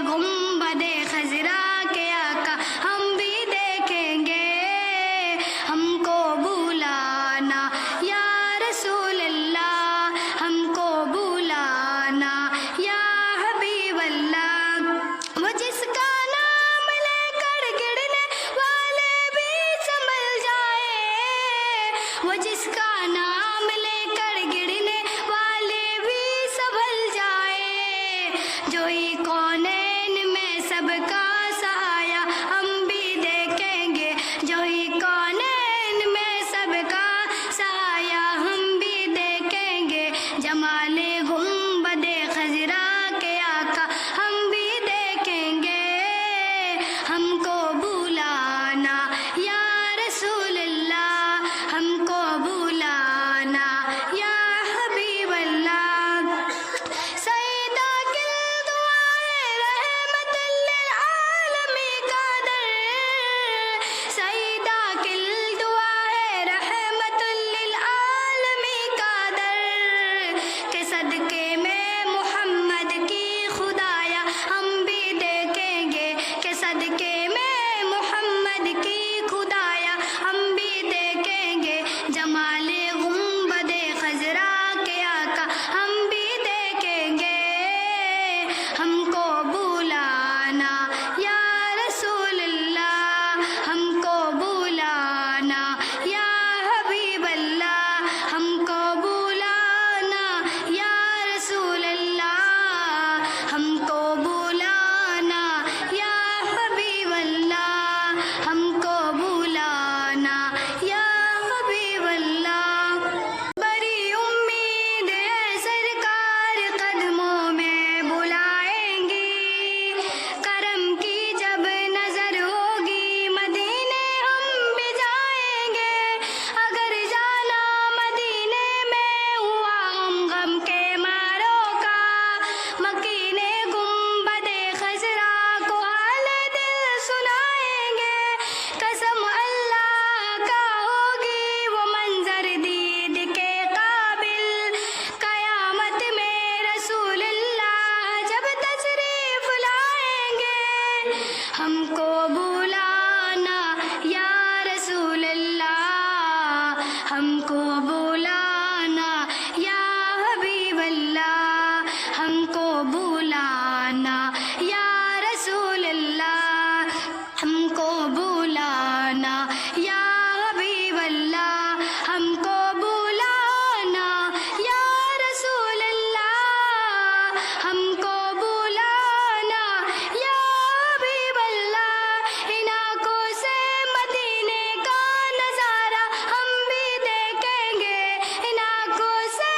گنبد خضرا کے آقا ہم بھی دیکھیں گے، ہم کو بلانا یا رسول اللہ، ہم کو بلانا یا حبیب اللہ۔ وہ جس کا نام لے کر گرنے والے بھی سنبھل جائے، وہ جس کا نام لے کر گرنے والے بھی سنبھل جائے، جو ہی کونین میں سب کا سایہ ہم بھی دیکھیں گے، جو ہی کونین میں سب کا سایہ ہم بھی دیکھیں گے، جمال گنبد خضرا کے آقا ہم بھی دیکھیں گے، ہم کو بلانا یا رسول اللہ، ہم کو بلانا یا حبیب اللہ۔ سیدہ کل دعائے رحمت للعالمین کا در، سیدہ کل دعائے رحمت للعالمین کا در، کہ صدقے میں محمد کی خدایا ہم بھی دیکھیں گے، کہ صدقے میں محمد کی خدایا ہم بھی دیکھیں گے، جمال گنبد خضرا کے آقا ہم بھی دیکھیں گے، ہم کو بلانا یا رسول اللہ، ہم کو بلانا یا حبیب اللہ، ہم کو بلانا یا رسول اللہ، ہم کو بلانا یا حبیب اللہ، ہم کو بلانا یا حبیب اللہ۔ بڑی امید ہے سرکار قدموں میں بلائیں گی، کرم کی جب نظر ہوگی مدینے ہم بھی جائیں گے، اگر جانا مدینے میں ہوا غم کے ماروں کا، مکین گنبد خضرا کو حال دل سنائیں گے، قسم اللہ کا ہوگی وہ منظر دید کے قابل، قیامت میں رسول اللہ جب تشریف لائیں گے، ہم کو بلانا یا رسول اللہ، ہم کو بلانا یا حبیب اللہ، ہم کو بلانا یا رسول اللہ، ہم کو بلانا یا حبیب اللہ، ہم کو بلانا یا رسول اللہ، ہم کو بلانا یا حبیب اللہ۔ ان آنکھوں سے مدینے کا نظارہ ہم بھی دیکھیں گے، ان آنکھوں سے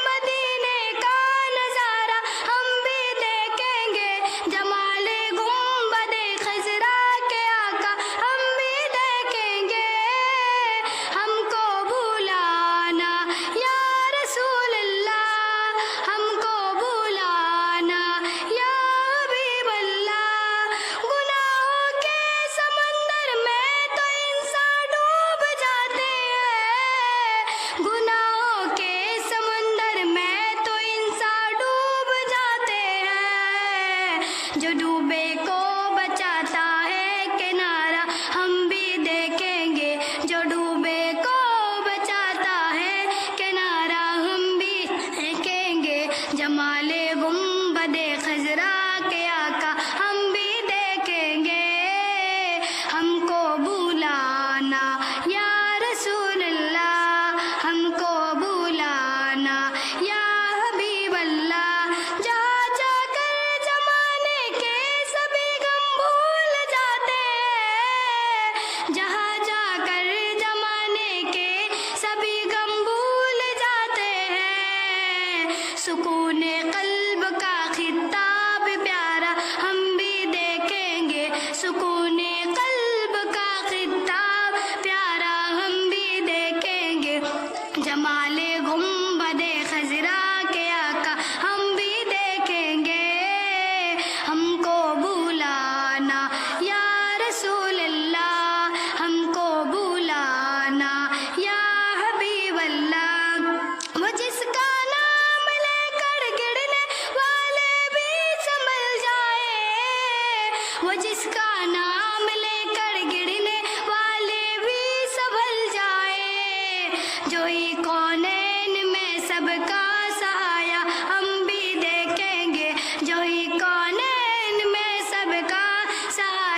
مدینے کا نظارہ ہم بھی دیکھیں گے، جمال گنبد خضرا کے آقا ہم بھی دیکھیں گے، ہم کو بلانا یا رسول اللہ، ہم کو بلانا یا حبیب اللہ۔ گناہوں کے سمندر میں تو انسان ڈوب جاتے ہیں، گناہوں کے سمندر میں تو انسان ڈوب جاتے ہیں، جو ڈوبے کو بچاتا ہے کنارہ ہم بھی دیکھیں گے، جو ڈوبے کو بچاتا ہے کنارہ ہم بھی دیکھیں گے، جمال گنبد خضرا کے آقا ہم بھی دیکھیں گے، ہم کو بلانا یا رسول اللہ، ہم کو بلانا یا حبیب اللہ۔ جہاں جا کر زمانے کے سبھی وہ جس کا نام لے کر گرنے والے بھی سنبھل جائے، جو ہی کونین میں سب کا سایہ ہم بھی دیکھیں گے، جو ہی کونین میں سب کا سایہ